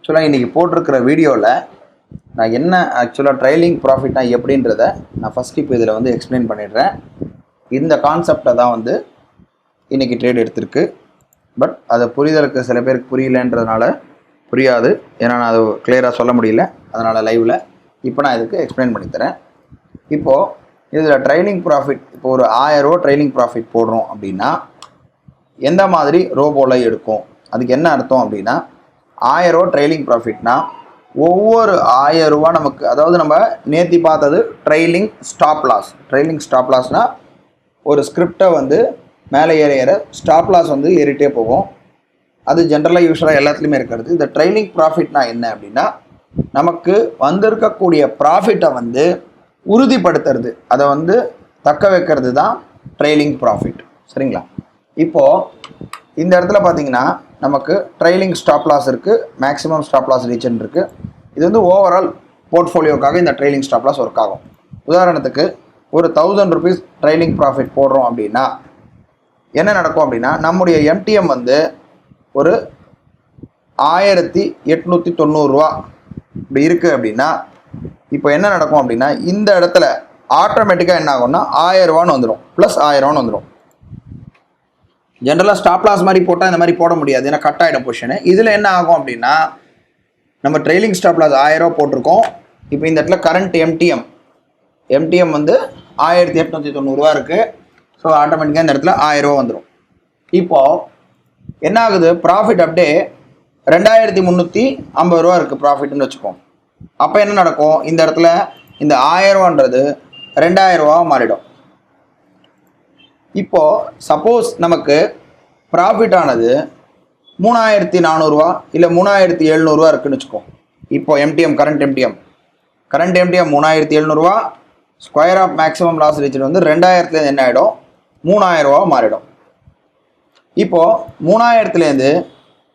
ஆக்சுவலாக இன்றைக்கி போட்டிருக்கிற வீடியோவில் நான் என்ன ஆக்சுவலாக ட்ரைலிங் ப்ராஃபிட்னா எப்படின்றத நான் ஃபஸ்ட் இப்போ இதில் வந்து எக்ஸ்பிளைன் பண்ணிடுறேன். இந்த கான்செப்டை தான் வந்து இன்றைக்கி ட்ரேட் எடுத்திருக்கு. பட் அதை புரிதலுக்கு சில பேருக்கு புரியலன்றதுனால புரியாது, ஏன்னா நான் அதை கிளியராக சொல்ல முடியல. அதனால் லைவில் இப்போ நான் இதுக்கு எக்ஸ்பிளைன் பண்ணித்தரேன். இப்போது இதில் ட்ரைலிங் ப்ராஃபிட், இப்போ ஒரு 1000 ரூபா ட்ரைலிங் ப்ராஃபிட் போடுறோம் அப்படின்னா எந்த மாதிரி ரோபோவில் எடுக்கும், அதுக்கு என்ன அர்த்தம் அப்படின்னா 1000 ரூபா ட்ரைலிங் ப்ராஃபிட்னா ஒவ்வொரு 1000 ரூபா நமக்கு, அதாவது நம்ம நேற்று பார்த்தது trailing stop loss. Trailing stop லாஸ்னால் ஒரு ஸ்கிரிப்டை வந்து மேலே ஏற ஸ்டாப் லாஸ் வந்து ஏறிட்டே போகும். அது ஜென்ரலாக யூஸ்வலாக எல்லாத்துலேயுமே இருக்கிறது. இந்த ட்ரைலிங் ப்ராஃபிட்னா என்ன அப்படின்னா நமக்கு வந்திருக்கக்கூடிய ப்ராஃபிட்டை வந்து உறுதிப்படுத்துறது, அதை வந்து தக்க வைக்கிறது தான் ட்ரைலிங் ப்ராஃபிட். சரிங்களா? இப்போது இந்த இடத்துல பார்த்தீங்கன்னா நமக்கு ட்ரைலிங் ஸ்டாப் லாஸ் இருக்குது, மேக்ஸிமம் ஸ்டாப் லாஸ் ரீச்னு இருக்குது. இது வந்து ஓவரால் போர்ட்ஃபோலியோக்காக இந்த ட்ரைலிங் ஸ்டாப் லாஸ் ஒர்க் ஆகும். உதாரணத்துக்கு ஒரு 1000 ரூபீஸ் ட்ரைலிங் ப்ராஃபிட் போடுறோம் அப்படின்னா என்ன நடக்கும் அப்படின்னா நம்முடைய எம்டிஎம் வந்து ஒரு 1890 ரூபா இப்படி இருக்குது அப்படின்னா இப்போ என்ன நடக்கும் அப்படின்னா இந்த இடத்துல ஆட்டோமேட்டிக்காக என்ன ஆகும்னா 1000 ரூபான்னு வந்துடும், ப்ளஸ் 1000 ரூபான்னு வந்துடும். ஜென்ரலாக ஸ்டாப் லாஸ் மாதிரி போட்டால் இந்த மாதிரி போட முடியாது, ஏன்னா கட் ஆகிடும் பொசிஷனு. இதில் என்ன ஆகும் அப்படின்னா நம்ம ட்ரெயிலிங் ஸ்டாப் லாஸ் 1000 ரூபா போட்டிருக்கோம். இப்போ இந்த இடத்துல கரண்ட் எம்டிஎம் வந்து 1890 ரூபா இருக்குது. ஸோ ஆட்டோமேட்டிக்காக இந்த இடத்துல 1000 ரூபா வந்துடும். இப்போது என்ன ஆகுது, ப்ராஃபிட் அப்படியே 2350 ரூபா இருக்குது ப்ராஃபிட்னு வச்சுப்போம். அப்போ என்ன நடக்கும், இந்த இடத்துல இந்த 1000 ரூபான்றது 2000 ரூபாவாக மாறிடும். இப்போது சப்போஸ் நமக்கு ப்ராஃபிட் ஆனது 3400 ரூபா இல்லை 3700 ரூபா இருக்குன்னு வச்சுக்கோம். இப்போ எம்டிஎம் கரண்ட் எம்டிஎம் 3700 ரூபா, square off maximum loss reach வந்து 2000லேருந்து என்ன ஆகிடும், 3000 ரூபா மாறிடும். இப்போது 3000லேருந்து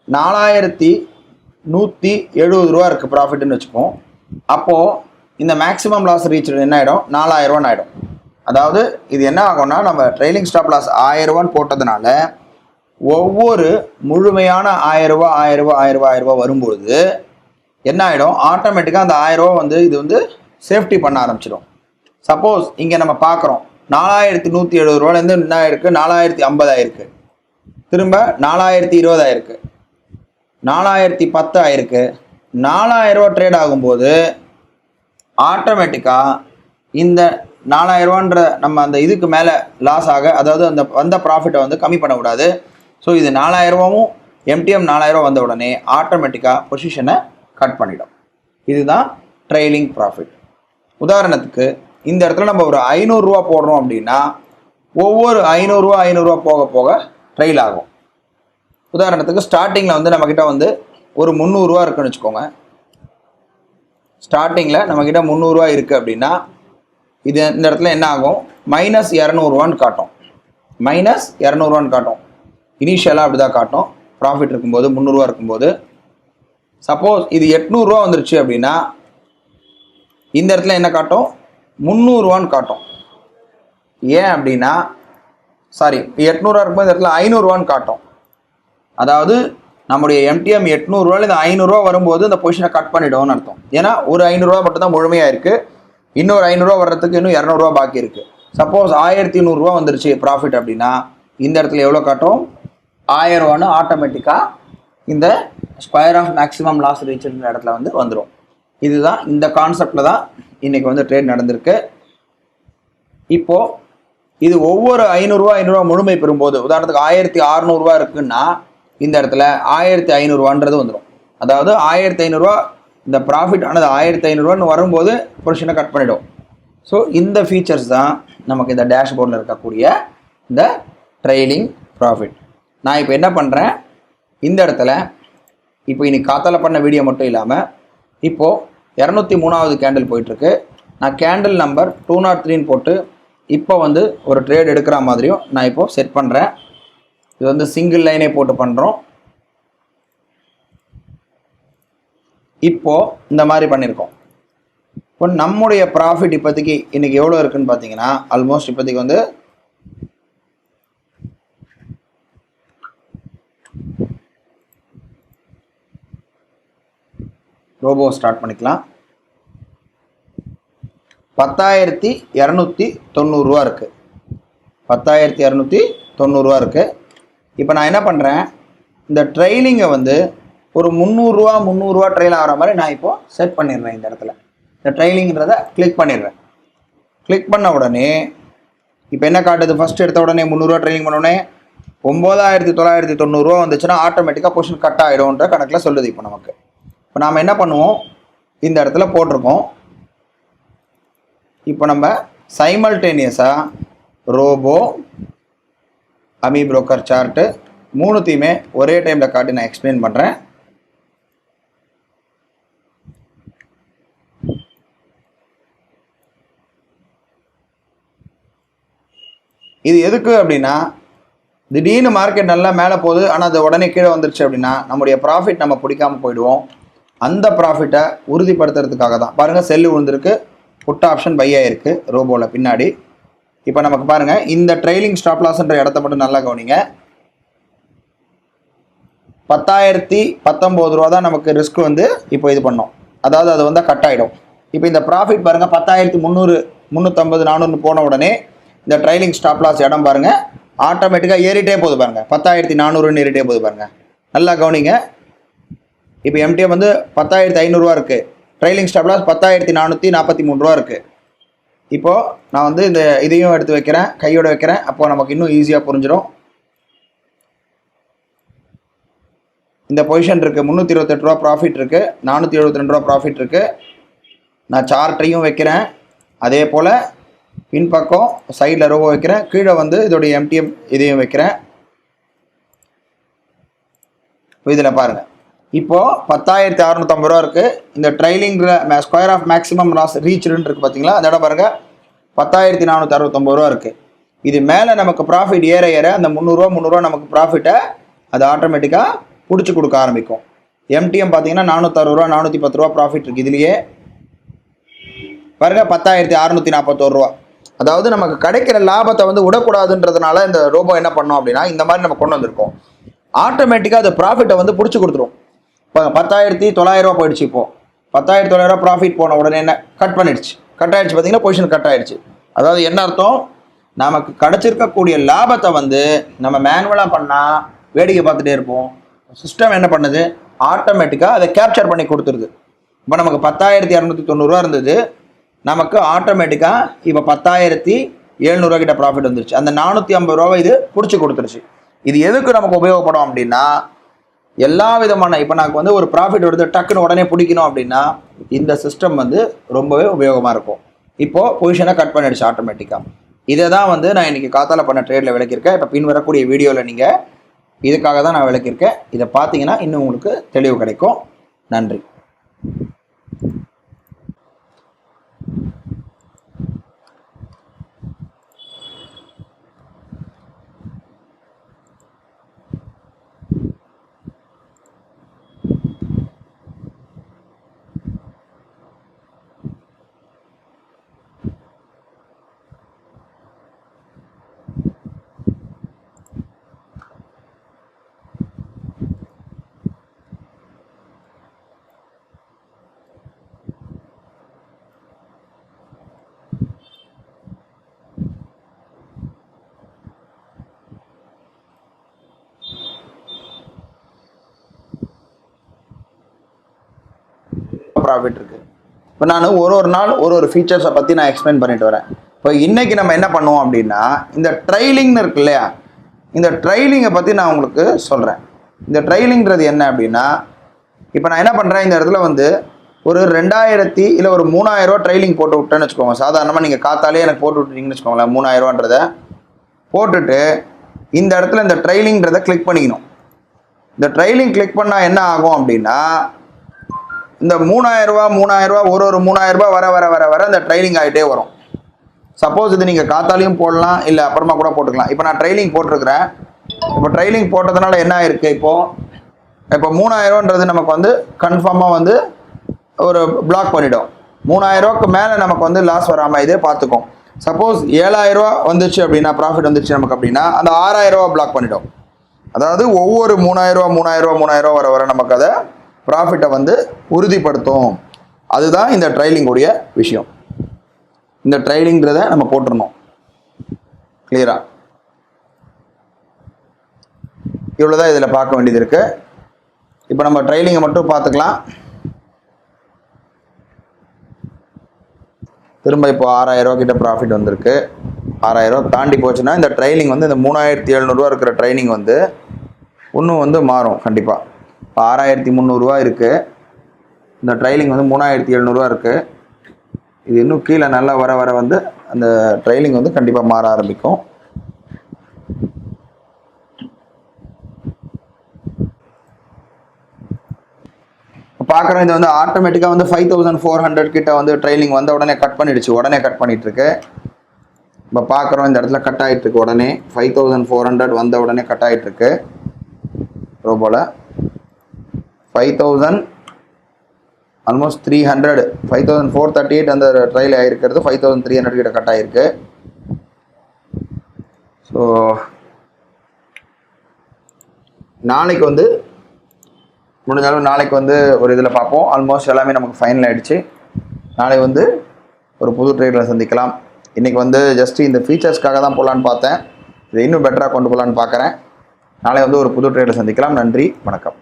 4170 ரூபா இருக்குது ப்ராஃபிட்னு வச்சுப்போம். அப்போது இந்த மேக்ஸிமம் லாஸ் ரீச் என்ன ஆகிடும், 4000 ரூபான்னு ஆகிடும். அதாவது இது என்ன ஆகும்னா நம்ம ட்ரெயிலிங் ஸ்டாப் லாஸ் 1000 ரூபான்னு போட்டதுனால ஒவ்வொரு முழுமையான 1000 ரூபா 1000 ரூபா 1000 ரூபா 1000 ரூபா வரும்பொழுது என்ன ஆகிடும், ஆட்டோமேட்டிக்காக அந்த 1000 ரூபா வந்து இது வந்து சேஃப்டி பண்ண ஆரம்பிச்சிடும். சப்போஸ் இங்கே நம்ம பார்க்குறோம் 4170 ரூபாலேருந்து என்ன ஆயிருக்கு, 4050 ஆயிருக்கு, திரும்ப 4020 ஆயிருக்கு, 4010 ஆயிருக்கு. 4000 ரூபா ட்ரேட் ஆகும்போது ஆட்டோமேட்டிக்காக இந்த 4000 ரூபான்ற நம்ம அந்த இதுக்கு மேலே லாஸ் ஆக, அதாவது அந்த வந்த ப்ராஃபிட்டை வந்து கம்மி பண்ணக்கூடாது. ஸோ இது 4000 ரூபாவும் எம்டிஎம் 4000 ரூபா வந்த உடனே ஆட்டோமேட்டிக்காக பொசிஷனை கட் பண்ணிடும். இதுதான் ட்ரெயிலிங் ப்ராஃபிட். உதாரணத்துக்கு இந்த இடத்துல நம்ம ஒரு 500 ரூபா போடுறோம் அப்படின்னா ஒவ்வொரு 500 ரூபா 500 ரூபா போக போக ட்ரெயில் ஆகும். உதாரணத்துக்கு ஸ்டார்டிங்கில் வந்து நம்மக்கிட்ட வந்து ஒரு 300 ரூபா இருக்குன்னு வச்சுக்கோங்க. ஸ்டார்டிங்கில் நம்மக்கிட்ட 300 ரூபா இருக்குது அப்படின்னா இது இந்த இடத்துல என்ன ஆகும், -200 ரூபான்னு காட்டும். -200 ரூபான்னு காட்டும். இனிஷியலாக அப்படி தான் காட்டும் ப்ராஃபிட் இருக்கும்போது, 300 ரூபா இருக்கும்போது. சப்போஸ் இது 800 ரூபா வந்துருச்சு அப்படின்னா இந்த இடத்துல என்ன காட்டும், 300 ரூபான்னு காட்டும். ஏன் அப்படின்னா 800 ரூபா இருக்கும்போது இந்த இடத்துல 500 ரூபான்னு காட்டும். அதாவது நம்முடைய எம்டிஎம் 800 ரூபாயில் இந்த 500 ரூபா வரும்போது இந்த பொசிஷனை கட் பண்ணிவிடும்னு அர்த்தம். ஏன்னா ஒரு 500 ரூபா மட்டும் தான் முழுமையாக இருக்குது, இன்னொரு 500 ரூபா வர்றதுக்கு இன்னும் 200 ரூபா பாக்கி இருக்குது. சப்போஸ் 1100 ரூபா வந்துருச்சு ப்ராஃபிட் அப்படின்னா இந்த இடத்துல எவ்வளோ காட்டும், 1000 ரூபான்னு ஆட்டோமேட்டிக்காக இந்த ஸ்கொயர் ஆஃப் மேக்ஸிமம் லாஸ் ரீச்ன்ற இடத்துல வந்து வந்துடும். இதுதான் இந்த கான்செப்டில் தான் இன்றைக்கி வந்து ட்ரேட் நடந்திருக்கு. இப்போது இது ஒவ்வொரு 500 ரூபா 500 ரூபா முழுமை பெறும்போது, உதாரணத்துக்கு 1600 ரூபா இருக்குன்னா இந்த இடத்துல 1500 ரூபான்றது வந்துடும். அதாவது 1500 ரூபா இந்த ப்ராஃபிட் ஆனது 1500 ரூபான்னு வரும்போது பொசிஷனை கட் பண்ணிவிடும். ஸோ இந்த ஃபீச்சர்ஸ் தான் நமக்கு இந்த டேஷ்போர்டில் இருக்கக்கூடிய இந்த ட்ரெயிலிங் ப்ராஃபிட். நான் இப்போ என்ன பண்ணுறேன், இந்த இடத்துல இப்போ இன்னைக்கு காத்தால பண்ண வீடியோ மட்டும் இல்லாமல் இப்போது 203வது கேண்டில் போயிட்டுருக்கு. நான் கேண்டில் நம்பர் 203ன்னு போட்டு இப்போ வந்து ஒரு ட்ரேட் எடுக்கிற மாதிரியும் நான் இப்போது செட் பண்ணுறேன். இது வந்து சிங்கிள் லைனே போட்டு பண்ணுறோம். இப்போது இந்த மாதிரி பண்ணியிருக்கோம். இப்போ நம்முடைய ப்ராஃபிட் இப்போதைக்கு இன்றைக்கி எவ்வளோ இருக்குதுன்னு பார்த்தீங்கன்னா ஆல்மோஸ்ட் இப்போதைக்கு வந்து 1 ரோபோ ஸ்டார்ட் பண்ணிக்கலாம். 10,290 ரூபா இருக்குது. 10,290 ரூபா இருக்குது. இப்போ நான் என்ன பண்ணுறேன், இந்த ட்ரெயிலிங்கை வந்து ஒரு 300 ரூபா ட்ரெயில் ஆகிற மாதிரி நான் இப்போது செட் பண்ணிடுறேன். இந்த இடத்துல இந்த ட்ரெயிலிங்கிறத கிளிக் பண்ணிடுறேன். கிளிக் பண்ண உடனே இப்போ என்ன காட்டுது, ஃபஸ்ட் எடுத்த உடனே 300 ரூபா ட்ரெயிலிங் பண்ண உடனே 9,990 ரூபா வந்துச்சுன்னா ஆட்டோமேட்டிக்காக பொசிஷன் கட் ஆகிடும்ன்ற கணக்கில் சொல்லுது. இப்போ நமக்கு இப்போ நாம் என்ன பண்ணுவோம், இந்த இடத்துல போட்டிருக்கோம். இப்போ நம்ம சைமல்டேனியஸாக ரோபோ, அமி புரோக்கர் சார்ட்டு மூணுத்தையுமே ஒரே டைமில் காட்டி நான் எக்ஸ்பிளைன் பண்ணுறேன். இது எதுக்கு அப்படின்னா, திடீர்னு மார்க்கெட் நல்லா மேலே போகுது, ஆனால் அது உடனே கீழே வந்துருச்சு அப்படின்னா நம்முடைய ப்ராஃபிட் நம்ம பிடிக்காமல் போயிடுவோம். அந்த ப்ராஃபிட்டை உறுதிப்படுத்துறதுக்காக தான். பாருங்கள், செல்லு விழுந்திருக்கு, புட் ஆப்ஷன் பை ஆகிருக்கு ரோபோவில் பின்னாடி. இப்போ நமக்கு பாருங்கள், இந்த ட்ரெயிலிங் ஸ்டாப் லாஸ்ன்ற இடத்த மட்டும் நல்லா கவனிங்க. 10,019 ரூபா தான் நமக்கு ரிஸ்க் வந்து இப்போ இது பண்ணோம். அதாவது அது வந்து கட் ஆகிடும். இப்போ இந்த ப்ராஃபிட் பாருங்கள், 10,300 350 400 போன உடனே இந்த ட்ரைலிங் ஸ்டாப் லாஸ் இடம் பாருங்கள் ஆட்டோமேட்டிக்காக ஏறிட்டே போகுது. பாருங்கள் 10,400 ஏறிட்டே போகுது. பாருங்கள் நல்லா கவனிங்க. இப்போ எம்டிஎம் வந்து 10,500 ரூபா இருக்குது. ட்ரைலிங் ஸ்டாப் லாஸ் 10,443 ரூபா இருக்குது. இப்போது நான் வந்து இந்த இதையும் எடுத்து வைக்கிறேன், கையோடு வைக்கிறேன். அப்போது நமக்கு இன்னும் ஈஸியாக புரிஞ்சிடும். இந்த பொசிஷன் இருக்குது, 328 ரூபா ப்ராஃபிட் இருக்குது, 472 ரூபா ப்ராஃபிட் இருக்குது. நான் சார்ட்டையும் வைக்கிறேன், அதே போல் பின்பக்கம் சைடில் ரோபோ வைக்கிறேன், கீழே வந்து இதோடைய எம்டிஎம் இதையும் வைக்கிறேன். இதில் பாருங்கள், இப்போது 10,650 ரூபா இருக்குது. இந்த ட்ரைலிங்கில் ஸ்கொயர் ஆஃப் மேக்ஸிமம் லாஸ் ரீச்டுன்னு இருக்குது பார்த்தீங்களா, அந்த இடம் பாருங்கள் 10,469 ரூபா இருக்குது. இது மேலே நமக்கு ப்ராஃபிட் ஏற ஏற அந்த 300 ரூபா நமக்கு ப்ராஃபிட்டை அது ஆட்டோமேட்டிக்காக பிடிச்சி கொடுக்க ஆரம்பிக்கும். எம்டிஎம் பார்த்தீங்கன்னா 460 ரூபா 410 ரூபா ப்ராஃபிட் இருக்குது. இதுலேயே பாருங்கள் 10,641 ரூபா. அதாவது நமக்கு கிடைக்கிற லாபத்தை வந்து விடக்கூடாதுன்றதுனால இந்த ரோபோ என்ன பண்ணோம் அப்படின்னா, இந்த மாதிரி நம்ம கொண்டு வந்திருக்கோம். ஆட்டோமேட்டிக்காக அது ப்ராஃபிட்டை வந்து பிடிச்சி கொடுத்துரும். இப்போ 10,900 ரூபா போயிடுச்சு. இப்போது 10,900 ரூபா ப்ராஃபிட் போன உடனே என்ன கட் பண்ணிடுச்சு, கட் ஆகிடுச்சு. பார்த்தீங்கன்னா பொசிஷன் கட் ஆகிடுச்சு. அதாவது என்ன அர்த்தம், நமக்கு கிடச்சிருக்கக்கூடிய லாபத்தை வந்து நம்ம மேனுவலாக பண்ணால் வேடிக்கை பார்த்துட்டே இருப்போம். சிஸ்டம் என்ன பண்ணுது, ஆட்டோமேட்டிக்காக அதை கேப்சர் பண்ணி கொடுத்துருது. இப்போ நமக்கு 10,290 ரூபா இருந்தது, நமக்கு ஆட்டோமேட்டிக்காக இப்போ 10,700 ரூபா கிட்ட ப்ராஃபிட் வந்துருச்சு. அந்த 450 ரூபாவை இது பிடிச்சி கொடுத்துருச்சு. இது எதுக்கு நமக்கு உபயோகப்படும் அப்படின்னா, எல்லா விதமான இப்போ நமக்கு வந்து ஒரு ப்ராஃபிட் வருது டக்குன்னு உடனே பிடிக்கணும் அப்படின்னா இந்த சிஸ்டம் வந்து ரொம்பவே உபயோகமாக இருக்கும். இப்போது பொசிஷனை கட் பண்ணிடுச்சு ஆட்டோமேட்டிக்காக. இதை தான் வந்து நான் இன்றைக்கி காத்தால பண்ண ட்ரேடில் விளக்கியிருக்கேன். இப்போ பின் வரக்கூடிய வீடியோவில் நீங்கள் இதுக்காக தான் நான் விளக்கியிருக்கேன். இதை பார்த்தீங்கன்னா இன்னும் உங்களுக்கு தெளிவு கிடைக்கும். நன்றி. ப்ராஃபிட் இருக்குது. இப்போ நான் ஒரு நாள் ஒரு ஃபீச்சர்ஸை பற்றி நான் எக்ஸ்பிளைன் பண்ணிட்டு வரேன். இப்போ இன்றைக்கி நம்ம என்ன பண்ணுவோம் அப்படின்னா, இந்த ட்ரைலிங்னு இருக்கு இல்லையா, இந்த ட்ரைலிங்கை பற்றி நான் உங்களுக்கு சொல்கிறேன். இந்த ட்ரைலிங்கிறது என்ன அப்படின்னா, இப்போ நான் என்ன பண்ணுறேன், இந்த இடத்துல வந்து ஒரு 2,000 இல்லை ஒரு 3,000 ரூபா ட்ரைலிங் போட்டு விட்டேன்னு வச்சுக்கோங்க. சாதாரணமாக நீங்கள் காத்தாலே எனக்கு போட்டு விட்டுட்டீங்கன்னு வச்சுக்கோங்களேன். 3,000 ரூபான்றதை போட்டுட்டு இந்த இடத்துல இந்த ட்ரைலிங்கிறத கிளிக் பண்ணிக்கணும். இந்த ட்ரைலிங் கிளிக் பண்ணால் என்ன ஆகும் அப்படின்னா, இந்த 3,000 ரூபா ஒரு 3,000 ரூபா வர வர வர வர இந்த ட்ரைலிங் ஆகிட்டே வரும். சப்போஸ் இது நீங்கள் காத்தாலையும் போடலாம், இல்லை அப்புறமா கூட போட்டுக்கலாம். இப்போ நான் ட்ரைலிங் போட்டிருக்கிறேன். இப்போ ட்ரைலிங் போட்டதுனால என்ன ஆயிருக்கு, இப்போ 3,000 ரூபான்றது நமக்கு வந்து கன்ஃபார்மாக வந்து ஒரு பிளாக் பண்ணிவிடும். 3,000 ரூபாய்க்கு மேலே நமக்கு வந்து லாஸ் வராமல் இதே பார்த்துக்கும். சப்போஸ் 7,000 ரூபா வந்துச்சு அப்படின்னா, ப்ராஃபிட் வந்துச்சு நமக்கு அப்படின்னா, அந்த 6,000 ரூபா பிளாக் பண்ணிவிடும். அதாவது ஒவ்வொரு 3,000 ரூபா வர வர நமக்கு அதை ப்ராஃபிட்டை வந்து உறுதிப்படுத்தும். அதுதான் இந்த ட்ரைலிங்குடைய விஷயம். இந்த ட்ரைலிங்கிறத நம்ம போட்டுருணும். கிளியரா? இவ்வளோதான் இதில் பார்க்க வேண்டியது இருக்கு. இப்போ நம்ம ட்ரைலிங்கை மட்டும் பார்த்துக்கலாம். திரும்ப இப்போ 6000 ரூபா கிட்ட ப்ராஃபிட் வந்திருக்கு. 6000 ரூபா தாண்டி போச்சுன்னா இந்த ட்ரைலிங் வந்து இந்த 3700 இருக்கிற ட்ரைனிங் வந்து இன்னும் வந்து மாறும் கண்டிப்பாக. இப்போ 6300 இருக்குது. இந்த ட்ரைலிங் வந்து 3700 இருக்குது. இது இன்னும் கீழே நல்லா வர வர வந்து அந்த ட்ரைலிங் வந்து கண்டிப்பாக மாற ஆரம்பிக்கும். பார்க்குறோம் இது வந்து ஆட்டோமேட்டிக்காக வந்து 5400 கிட்ட வந்து ட்ரைலிங் வந்த உடனே கட் பண்ணிடுச்சு. உடனே கட் பண்ணிகிட்ருக்கு. இப்போ பார்க்குறோம் இந்த இடத்துல கட் ஆகிட்டுருக்கு. உடனே 5400 வந்த உடனே கட் ஆகிட்டுருக்கு. ரோபோவில் 5000 ஆல்மோஸ்ட் 300 5438 அந்த ட்ரைல் ஆகிருக்கிறது 5300 கிட்ட கட் ஆகிருக்கு. ஸோ நாளைக்கு வந்து முடிஞ்சாலும் நாளைக்கு வந்து ஒரு இதில் பார்ப்போம். ஆல்மோஸ்ட் எல்லாமே நமக்கு ஃபைனல் ஆகிடுச்சு. நாளை வந்து ஒரு புது ட்ரேடில் சந்திக்கலாம். இன்றைக்கி வந்து ஜஸ்ட் இந்த ஃபீச்சர்ஸ்க்காக தான் போகலான்னு பார்த்தேன். இதை இன்னும் பெட்டராக கொண்டு போகலான்னு பார்க்குறேன். நாளை வந்து ஒரு புது ட்ரேடில் சந்திக்கலாம். நன்றி, வணக்கம்.